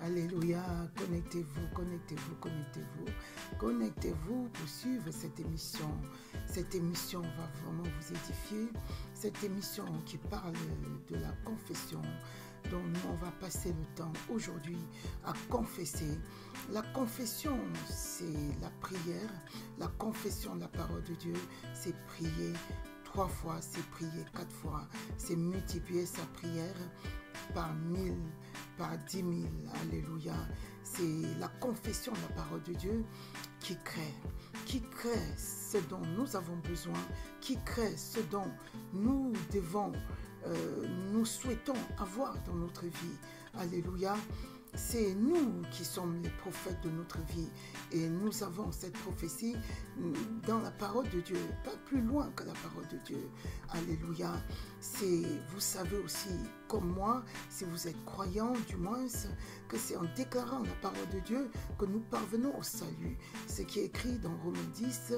Alléluia, connectez-vous, connectez-vous, connectez-vous, connectez-vous pour suivre cette émission. Cette émission va vraiment vous édifier. Cette émission qui parle de la confession. Donc nous, on va passer le temps aujourd'hui à confesser. La confession, c'est la prière. La confession de la parole de Dieu, c'est prier 3 fois, c'est prier 4 fois. C'est multiplier sa prière par 1000, par 10 000. Alléluia. C'est la confession de la parole de Dieu qui crée ce dont nous avons besoin, qui crée ce dont nous devons, nous souhaitons avoir dans notre vie. Alléluia. C'est nous qui sommes les prophètes de notre vie et nous avons cette prophétie dans la parole de Dieu, pas plus loin que la parole de Dieu. Alléluia. Vous savez aussi, comme moi, si vous êtes croyant du moins, que c'est en déclarant la parole de Dieu que nous parvenons au salut. Ce qui est écrit dans Romains 10,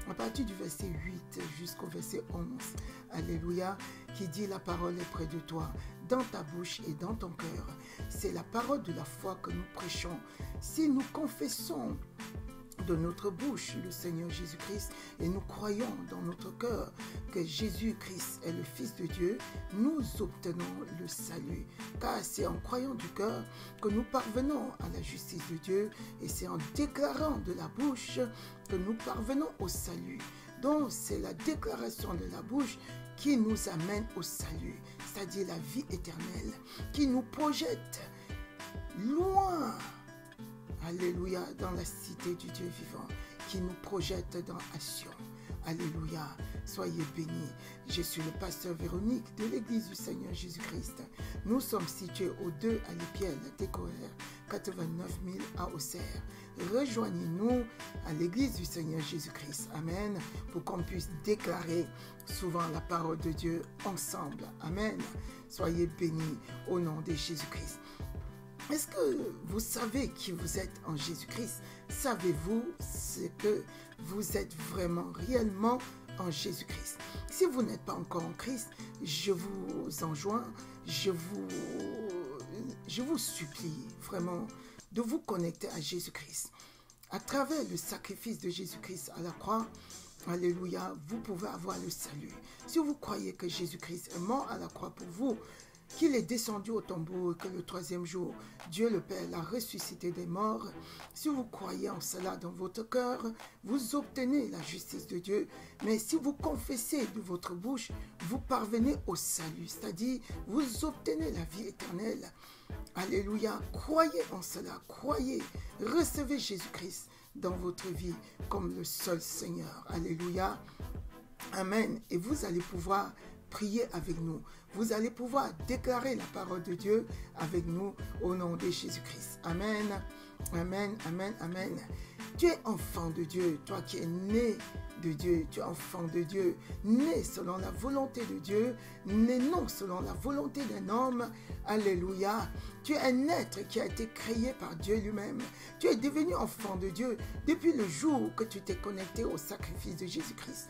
à partir du verset 8 jusqu'au verset 11. Alléluia, qui dit: la parole est près de toi, dans ta bouche et dans ton cœur. C'est la parole de la foi que nous prêchons. Si nous confessons de notre bouche le Seigneur Jésus-Christ et nous croyons dans notre cœur que Jésus-Christ est le Fils de Dieu, nous obtenons le salut. Car c'est en croyant du cœur que nous parvenons à la justice de Dieu et c'est en déclarant de la bouche que nous parvenons au salut. Donc c'est la déclaration de la bouche qui nous amène au salut, c'est-à-dire la vie éternelle, qui nous projette loin, alléluia, dans la cité du Dieu vivant, qui nous projette dans Sion. Alléluia, soyez bénis. Je suis le pasteur Véronique de l'église du Seigneur Jésus-Christ. Nous sommes situés au 2 à l'Épienne, Décorer, 89 000 à Auxerre. Rejoignez-nous à l'église du Seigneur Jésus-Christ. Amen. Pour qu'on puisse déclarer souvent la parole de Dieu ensemble. Amen. Soyez bénis au nom de Jésus-Christ. Est-ce que vous savez qui vous êtes en Jésus-Christ? Savez-vous ce que vous êtes vraiment, réellement en Jésus-Christ? Si vous n'êtes pas encore en Christ, je vous enjoins, je vous supplie vraiment de vous connecter à Jésus-Christ. À travers le sacrifice de Jésus-Christ à la croix, alléluia, vous pouvez avoir le salut. Si vous croyez que Jésus-Christ est mort à la croix pour vous, qu'il est descendu au tombeau et que le 3e jour, Dieu le Père l'a ressuscité des morts. Si vous croyez en cela dans votre cœur, vous obtenez la justice de Dieu. Mais si vous confessez de votre bouche, vous parvenez au salut, c'est-à-dire vous obtenez la vie éternelle. Alléluia, croyez en cela, croyez, recevez Jésus-Christ dans votre vie comme le seul Seigneur. Alléluia, amen. Et vous allez pouvoir prier avec nous. Vous allez pouvoir déclarer la parole de Dieu avec nous au nom de Jésus-Christ. Amen, amen, amen, amen. Tu es enfant de Dieu, toi qui es né de Dieu, tu es enfant de Dieu, né selon la volonté de Dieu, né non selon la volonté d'un homme. Alléluia. Tu es un être qui a été créé par Dieu lui-même. Tu es devenu enfant de Dieu depuis le jour que tu t'es connecté au sacrifice de Jésus-Christ.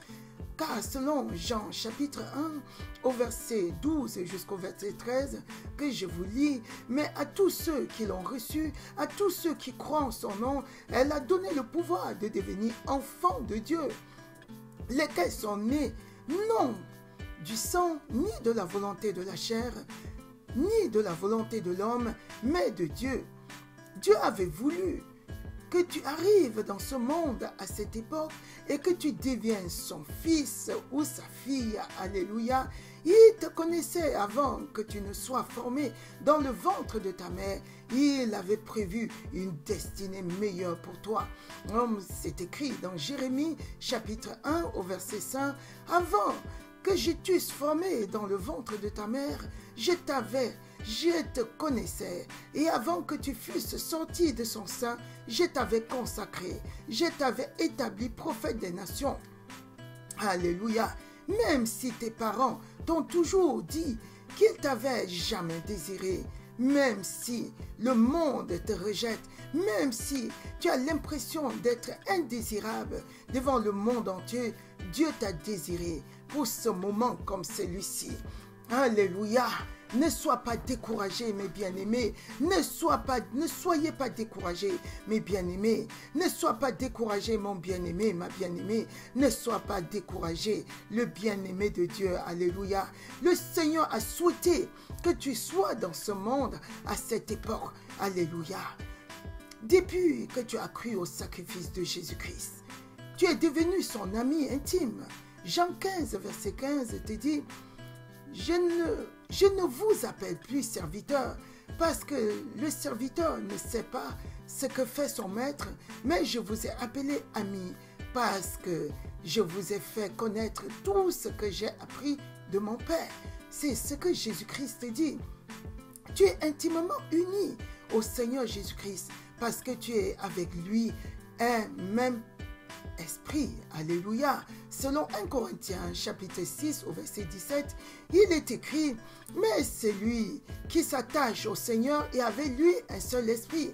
Car selon Jean chapitre 1 au verset 12 jusqu'au verset 13 que je vous lis, mais à tous ceux qui l'ont reçu, à tous ceux qui croient en son nom, elle a donné le pouvoir de devenir enfants de Dieu, lesquels sont nés non du sang, ni de la volonté de la chair, ni de la volonté de l'homme, mais de Dieu. Dieu avait voulu que tu arrives dans ce monde à cette époque et que tu deviennes son fils ou sa fille. Alléluia. Il te connaissait avant que tu ne sois formé dans le ventre de ta mère. Il avait prévu une destinée meilleure pour toi. C'est écrit dans Jérémie chapitre 1 au verset 5. Avant que je t'eusse formé dans le ventre de ta mère, je te connaissais, et avant que tu fusses sorti de son sein, je t'avais consacré, je t'avais établi prophète des nations. Alléluia. Même si tes parents t'ont toujours dit qu'ils t'avaient jamais désiré, même si le monde te rejette, même si tu as l'impression d'être indésirable devant le monde entier, Dieu t'a désiré pour ce moment comme celui-ci. Alléluia. Ne sois pas découragé, mes bien-aimés. Ne soyez pas découragés, mes bien-aimés. Ne sois pas découragé, mon bien-aimé, ma bien-aimée. Ne sois pas découragé, le bien-aimé de Dieu. Alléluia. Le Seigneur a souhaité que tu sois dans ce monde à cette époque. Alléluia. Depuis que tu as cru au sacrifice de Jésus-Christ, tu es devenu son ami intime. Jean 15, verset 15 te dit, je ne vous appelle plus serviteur, parce que le serviteur ne sait pas ce que fait son maître, mais je vous ai appelé ami, parce que je vous ai fait connaître tout ce que j'ai appris de mon Père. C'est ce que Jésus-Christ dit. Tu es intimement uni au Seigneur Jésus-Christ, parce que tu es avec lui un même esprit. Alléluia. Selon 1 Corinthiens chapitre 6 au verset 17, il est écrit, mais c'est lui qui s'attache au Seigneur et avec lui un seul esprit.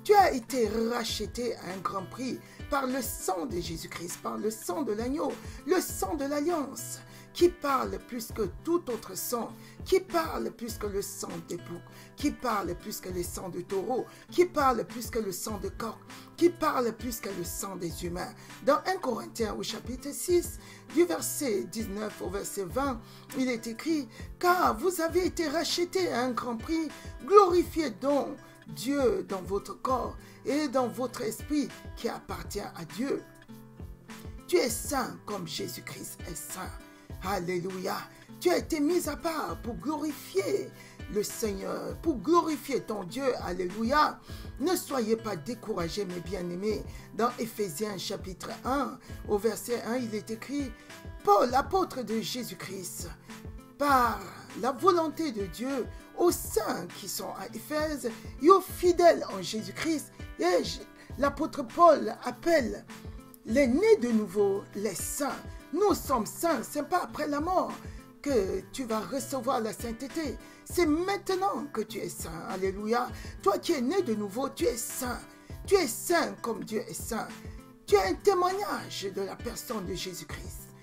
Tu as été racheté à un grand prix par le sang de Jésus-Christ, par le sang de l'agneau, le sang de l'alliance, qui parle plus que tout autre sang, qui parle plus que le sang des boucs, qui parle plus que le sang de taureau, qui parle plus que le sang de coq, qui parle plus que le sang des humains. Dans 1 Corinthiens au chapitre 6, du verset 19 au verset 20, il est écrit, « Car vous avez été rachetés à un grand prix, glorifiez donc Dieu dans votre corps et dans votre esprit qui appartient à Dieu. Tu es saint comme Jésus-Christ est saint. » Alléluia. Tu as été mis à part pour glorifier le Seigneur, pour glorifier ton Dieu. Alléluia. Ne soyez pas découragés, mes bien-aimés. Dans Éphésiens chapitre 1, au verset 1, il est écrit, « Paul, apôtre de Jésus-Christ, par la volonté de Dieu, aux saints qui sont à Éphèse et aux fidèles en Jésus-Christ. » Et l'apôtre Paul appelle les nés de nouveau les saints. Nous sommes saints, ce n'est pas après la mort que tu vas recevoir la sainteté. C'est maintenant que tu es saint. Alléluia. Toi qui es né de nouveau, tu es saint. Tu es saint comme Dieu est saint. Tu es un témoignage de la personne de Jésus-Christ.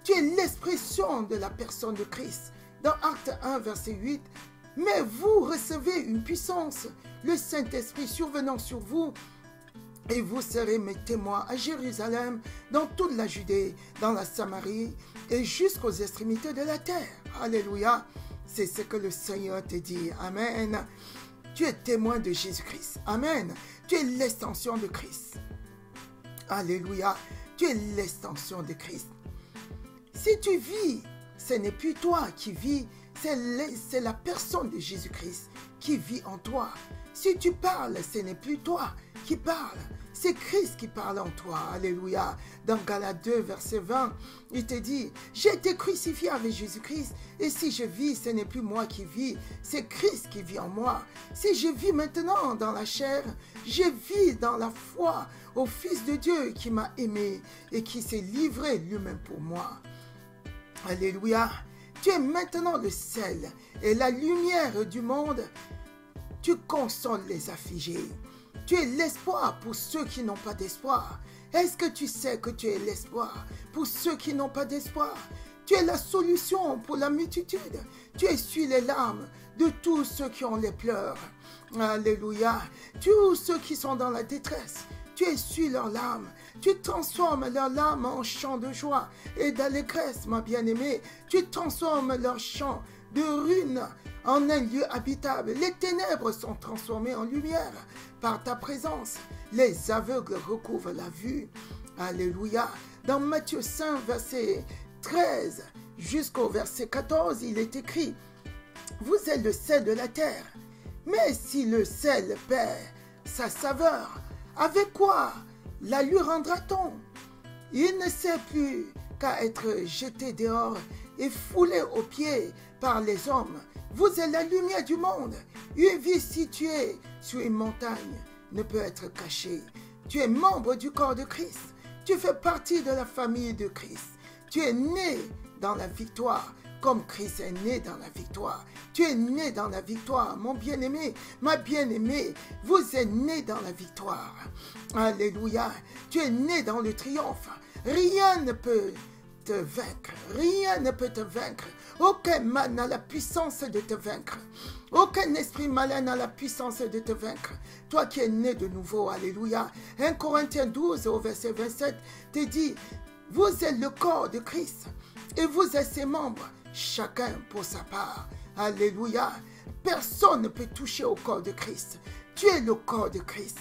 Tu es l'expression de la personne de Christ. Dans Acte 1, verset 8, « Mais vous recevez une puissance, le Saint-Esprit survenant sur vous, et vous serez mes témoins à Jérusalem, dans toute la Judée, dans la Samarie et jusqu'aux extrémités de la terre. » Alléluia. C'est ce que le Seigneur te dit. Amen. Tu es témoin de Jésus-Christ. Amen. Tu es l'extension de Christ. Alléluia. Tu es l'extension de Christ. Si tu vis, ce n'est plus toi qui vis, c'est la personne de Jésus-Christ qui vit en toi. Si tu parles, ce n'est plus toi qui parle. C'est Christ qui parle en toi. Alléluia. Dans Galates 2, verset 20, il te dit, « J'ai été crucifié avec Jésus-Christ, et si je vis, ce n'est plus moi qui vis, c'est Christ qui vit en moi. Si je vis maintenant dans la chair, je vis dans la foi au Fils de Dieu qui m'a aimé et qui s'est livré lui-même pour moi. » Alléluia. Tu es maintenant le sel et la lumière du monde. Tu consoles les affligés. Tu es l'espoir pour ceux qui n'ont pas d'espoir. Est-ce que tu sais que tu es l'espoir pour ceux qui n'ont pas d'espoir? Tu es la solution pour la multitude. Tu essuies les larmes de tous ceux qui ont les pleurs. Alléluia. Tous ceux qui sont dans la détresse. Tu essuies leurs larmes. Tu transformes leurs larmes en chants de joie et d'allégresse, ma bien-aimée. Tu transformes leurs chants de ruines en un lieu habitable. Les ténèbres sont transformées en lumière par ta présence. Les aveugles recouvrent la vue. Alléluia. Dans Matthieu 5, verset 13 jusqu'au verset 14, il est écrit, « Vous êtes le sel de la terre. Mais si le sel perd sa saveur, avec quoi la lui rendra-t-on? Il ne sert plus qu'à être jeté dehors et foulé aux pieds par les hommes. Vous êtes la lumière du monde. Une ville située sur une montagne ne peut être cachée. Tu es membre du corps de Christ. Tu fais partie de la famille de Christ. Tu es né dans la victoire, comme Christ est né dans la victoire. Tu es né dans la victoire, mon bien-aimé, ma bien-aimée. Vous êtes né dans la victoire. Alléluia. Tu es né dans le triomphe. Rien ne peut te vaincre. Rien ne peut te vaincre. Aucun mal n'a la puissance de te vaincre. Aucun esprit malin n'a la puissance de te vaincre. Toi qui es né de nouveau, alléluia. 1 Corinthiens 12 au verset 27 te dit, vous êtes le corps de Christ et vous êtes ses membres, chacun pour sa part. Alléluia. Personne ne peut toucher au corps de Christ. Tu es le corps de Christ.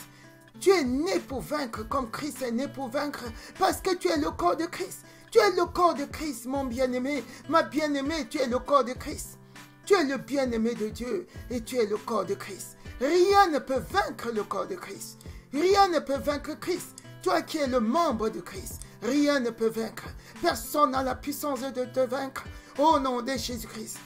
Tu es né pour vaincre comme Christ est né pour vaincre parce que tu es le corps de Christ. Tu es le corps de Christ, mon bien-aimé, ma bien-aimée, tu es le corps de Christ. Tu es le bien-aimé de Dieu et tu es le corps de Christ. Rien ne peut vaincre le corps de Christ. Rien ne peut vaincre Christ. Toi qui es le membre de Christ, rien ne peut vaincre. Personne n'a la puissance de te vaincre. Au nom de Jésus-Christ.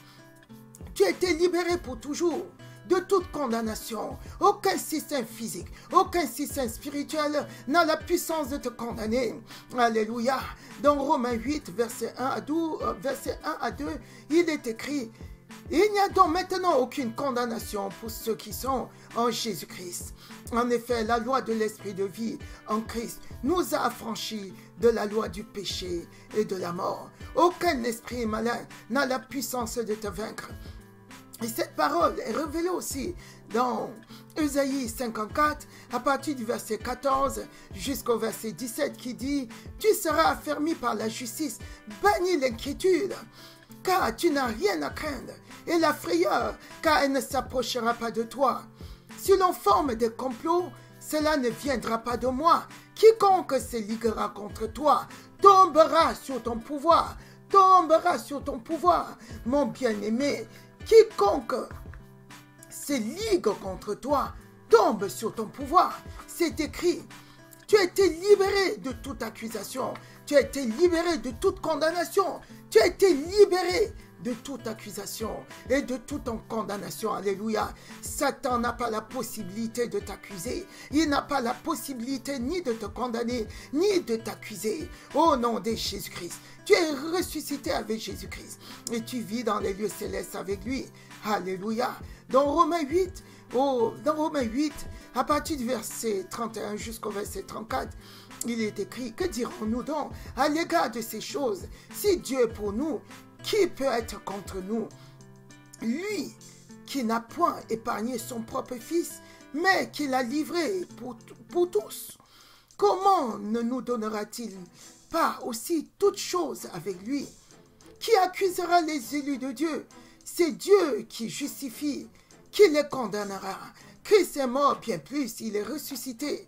Tu as été libéré pour toujours de toute condamnation. Aucun système physique, aucun système spirituel n'a la puissance de te condamner. Alléluia. Dans Romains 8, verset 1 à 2, il est écrit, il n'y a donc maintenant aucune condamnation pour ceux qui sont en Jésus-Christ. En effet, la loi de l'esprit de vie en Christ nous a affranchis de la loi du péché et de la mort. Aucun esprit malin n'a la puissance de te vaincre. Et cette parole est révélée aussi dans Ésaïe 54, à partir du verset 14 jusqu'au verset 17, qui dit « Tu seras affermi par la justice, banni l'inquiétude, car tu n'as rien à craindre, et la frayeur, car elle ne s'approchera pas de toi. Si l'on forme des complots, cela ne viendra pas de moi. Quiconque se liguera contre toi tombera sur ton pouvoir, tombera sur ton pouvoir, mon bien-aimé. Quiconque se ligue contre toi tombe sur ton pouvoir. » C'est écrit. Tu as été libéré de toute accusation. Tu as été libéré de toute condamnation. Tu as été libéré de toute accusation et de toute condamnation. Alléluia. Satan n'a pas la possibilité de t'accuser. Il n'a pas la possibilité ni de te condamner, ni de t'accuser. Au nom de Jésus-Christ. Tu es ressuscité avec Jésus-Christ et tu vis dans les lieux célestes avec lui. Alléluia. Dans Romains 8, à partir du verset 31 jusqu'au verset 34, il est écrit, que dirons-nous donc à l'égard de ces choses? Si Dieu est pour nous, qui peut être contre nous? Lui qui n'a point épargné son propre fils, mais qui l'a livré pour tous. Comment ne nous donnera-t-il pas aussi toutes choses avec lui? Qui accusera les élus de Dieu? C'est Dieu qui justifie, qui les condamnera. Christ est mort, bien plus, il est ressuscité,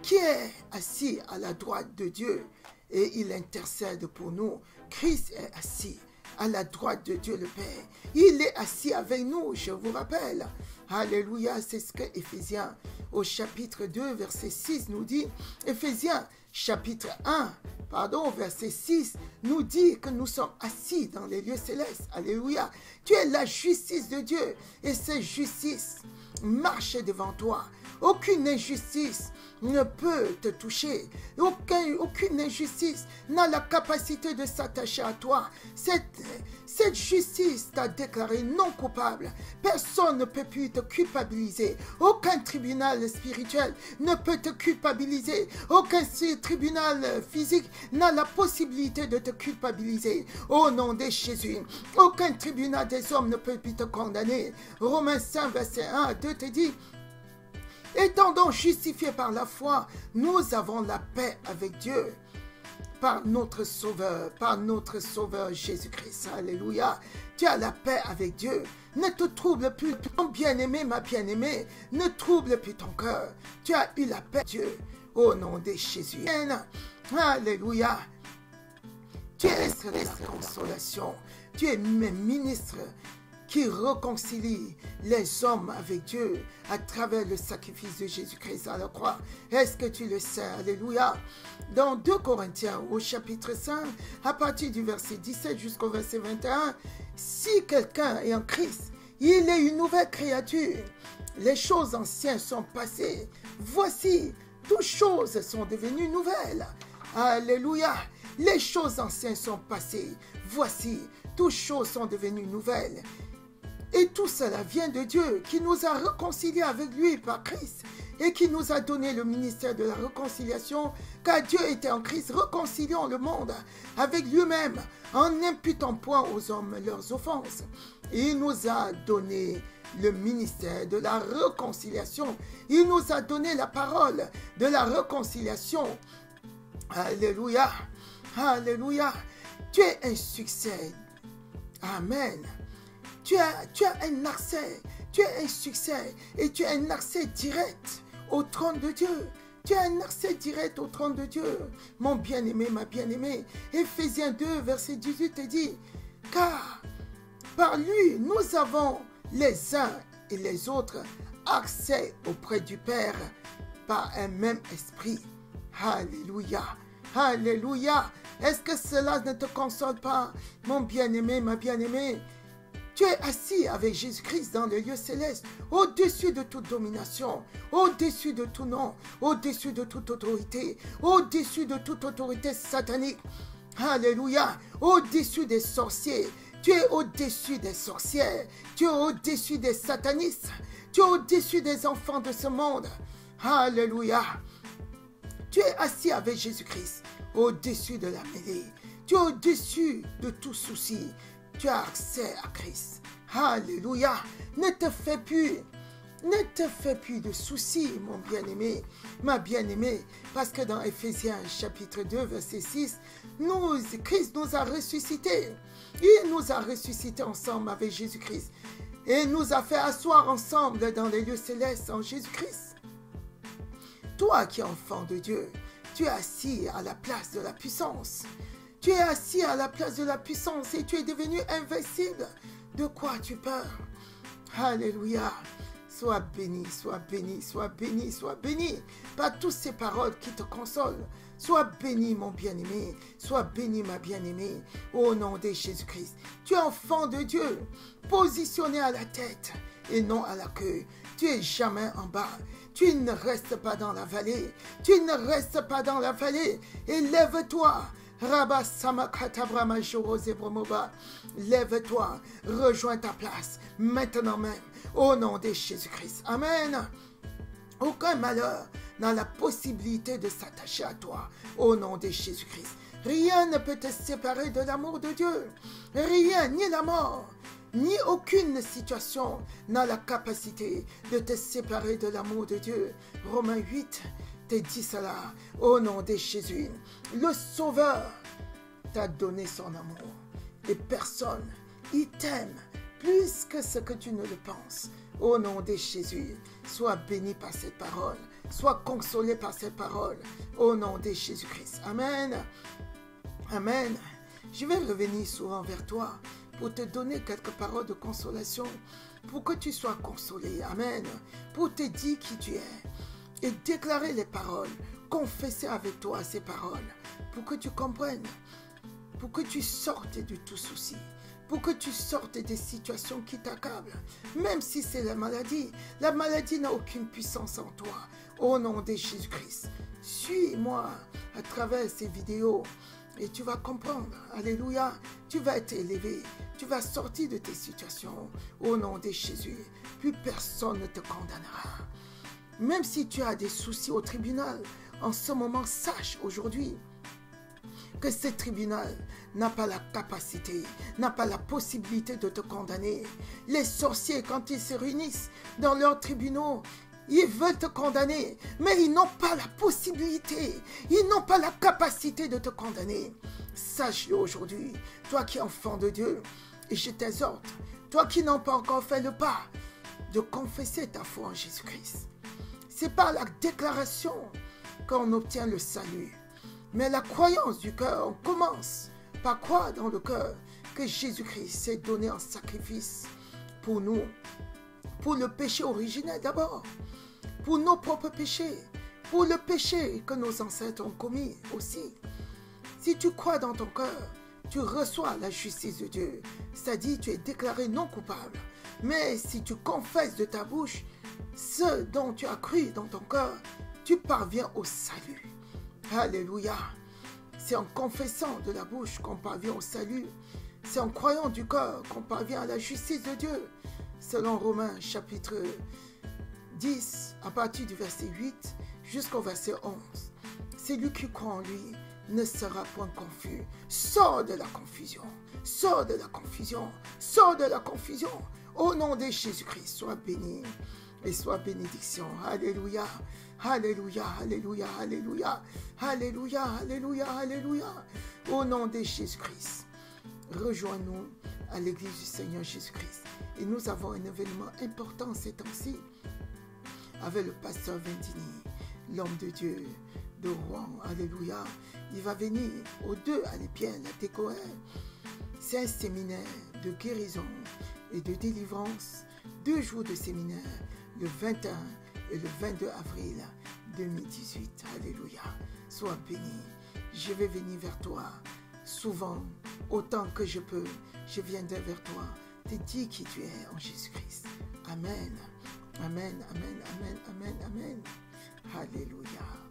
qui est assis à la droite de Dieu et il intercède pour nous. Christ est assis à la droite de Dieu le Père. Il est assis avec nous, je vous rappelle. Alléluia, c'est ce que Éphésiens au chapitre 2, verset 6 nous dit. Éphésiens chapitre 1, verset 6 nous dit que nous sommes assis dans les lieux célestes. Alléluia. Tu es la justice de Dieu et cette justice marche devant toi. Aucune injustice ne peut te toucher. Aucune injustice n'a la capacité de s'attacher à toi. Cette justice t'a déclaré non coupable. Personne ne peut plus te culpabiliser. Aucun tribunal spirituel ne peut te culpabiliser. Aucun tribunal physique n'a la possibilité de te culpabiliser. Au nom de Jésus, aucun tribunal des hommes ne peut plus te condamner. Romains 5, verset 1 à 2 te dit: étant donc justifiés par la foi, nous avons la paix avec Dieu par notre Sauveur Jésus-Christ. Alléluia. Tu as la paix avec Dieu. Ne te trouble plus, ton bien-aimé, ma bien-aimée, ne trouble plus ton cœur. Tu as eu la paix, Dieu, au nom de Jésus. Alléluia. Tu es la consolation. Tu es ministre qui réconcilie les hommes avec Dieu à travers le sacrifice de Jésus-Christ à la croix. Est-ce que tu le sais? Alléluia. Dans 2 Corinthiens au chapitre 5, à partir du verset 17 jusqu'au verset 21, si quelqu'un est en Christ, il est une nouvelle créature. Les choses anciennes sont passées. Voici, toutes choses sont devenues nouvelles. Alléluia. Les choses anciennes sont passées. Voici, toutes choses sont devenues nouvelles. Et tout cela vient de Dieu qui nous a réconciliés avec lui par Christ et qui nous a donné le ministère de la réconciliation, car Dieu était en Christ réconciliant le monde avec lui-même en n'imputant point aux hommes leurs offenses. Il nous a donné le ministère de la réconciliation. Il nous a donné la parole de la réconciliation. Alléluia. Alléluia. Tu es un succès. Amen. Tu as un accès. Tu as un succès et tu as un accès direct au trône de Dieu. Tu as un accès direct au trône de Dieu. Mon bien-aimé, ma bien-aimée. Éphésiens 2, verset 18 te dit, car par lui, nous avons les uns et les autres accès auprès du Père par un même esprit. Alléluia. Alléluia. Est-ce que cela ne te console pas, mon bien-aimé, ma bien-aimée? Tu es assis avec Jésus-Christ dans le lieu céleste, au-dessus de toute domination, au-dessus de tout nom, au-dessus de toute autorité, au-dessus de toute autorité satanique. Alléluia. Au-dessus des sorciers. Tu es au-dessus des sorcières. Tu es au-dessus des satanistes. Tu es au-dessus des enfants de ce monde. Alléluia. Tu es assis avec Jésus-Christ, au-dessus de la mêlée. Tu es au-dessus de tout souci. Tu as accès à Christ. Alléluia. Ne te fais plus de soucis, mon bien-aimé, ma bien-aimée, parce que dans Éphésiens chapitre 2, verset 6, Christ nous a ressuscités. Il nous a ressuscités ensemble avec Jésus-Christ et nous a fait asseoir ensemble dans les lieux célestes en Jésus-Christ. Toi qui es enfant de Dieu, tu es assis à la place de la puissance. Tu es assis à la place de la puissance et tu es devenu invincible. De quoi as-tu peur? Alléluia. Sois béni, sois béni, sois béni, sois béni par toutes ces paroles qui te consolent. Sois béni, mon bien-aimé. Sois béni, ma bien-aimée. Au nom de Jésus-Christ. Tu es enfant de Dieu, positionné à la tête et non à la queue. Tu es jamais en bas. Tu ne restes pas dans la vallée. Tu ne restes pas dans la vallée. Et lève-toi. Lève-toi, rejoins ta place, maintenant même, au nom de Jésus-Christ. Amen. Aucun malheur n'a la possibilité de s'attacher à toi, au nom de Jésus-Christ. Rien ne peut te séparer de l'amour de Dieu. Rien, ni la mort, ni aucune situation n'a la capacité de te séparer de l'amour de Dieu. Romains 8 te dit cela, au nom de Jésus. Le Sauveur t'a donné son amour et personne, il t'aime plus que ce que tu ne le penses. Au nom de Jésus, sois béni par cette parole, sois consolé par cette parole, au nom de Jésus-Christ. Amen. Amen. Je vais revenir souvent vers toi pour te donner quelques paroles de consolation, pour que tu sois consolé. Amen. Pour te dire qui tu es et déclarer les paroles, confesser avec toi ces paroles, pour que tu comprennes, pour que tu sortes de tout souci, pour que tu sortes des situations qui t'accablent, même si c'est la maladie n'a aucune puissance en toi, au nom de Jésus-Christ. Suis-moi à travers ces vidéos et tu vas comprendre, alléluia, tu vas être élevé, tu vas sortir de tes situations, au nom de Jésus. Plus personne ne te condamnera. Même si tu as des soucis au tribunal, en ce moment, sache aujourd'hui que ce tribunal n'a pas la capacité, n'a pas la possibilité de te condamner. Les sorciers, quand ils se réunissent dans leurs tribunaux, ils veulent te condamner, mais ils n'ont pas la possibilité, ils n'ont pas la capacité de te condamner. Sache-le aujourd'hui, toi qui es enfant de Dieu, et je t'exhorte, toi qui n'as pas encore fait le pas, de confesser ta foi en Jésus-Christ. C'est par la déclaration qu'on obtient le salut. Mais la croyance du cœur, on commence par croire dans le cœur que Jésus-Christ s'est donné en sacrifice pour nous, pour le péché originel d'abord, pour nos propres péchés, pour le péché que nos ancêtres ont commis aussi. Si tu crois dans ton cœur, tu reçois la justice de Dieu, c'est-à-dire tu es déclaré non coupable. Mais si tu confesses de ta bouche ce dont tu as cru dans ton cœur, tu parviens au salut. Alléluia. C'est en confessant de la bouche qu'on parvient au salut. C'est en croyant du cœur qu'on parvient à la justice de Dieu. selon Romains chapitre 10, à partir du verset 8 jusqu'au verset 11. Celui qui croit en lui ne sera point confus. Sors de la confusion, sors de la confusion, sors de la confusion. Au nom de Jésus-Christ, sois béni et sois bénédiction. Alléluia, alléluia, alléluia, alléluia, alléluia, alléluia, alléluia. Au nom de Jésus-Christ, rejoins-nous à l'église du Seigneur Jésus-Christ. Et nous avons un événement important ces temps-ci avec le pasteur Vendini, l'homme de Dieu de Rouen. Alléluia. Il va venir aux 2 à l'Épierre, la Técoère. C'est un séminaire de guérison et de délivrance. 2 jours de séminaire, le 21 et le 22 avril 2018. Alléluia. Sois béni. Je vais venir vers toi souvent, autant que je peux. Je viendrai vers toi, te dire qui tu es en Jésus-Christ. Amen. Amen, amen, amen, amen, amen. Alléluia.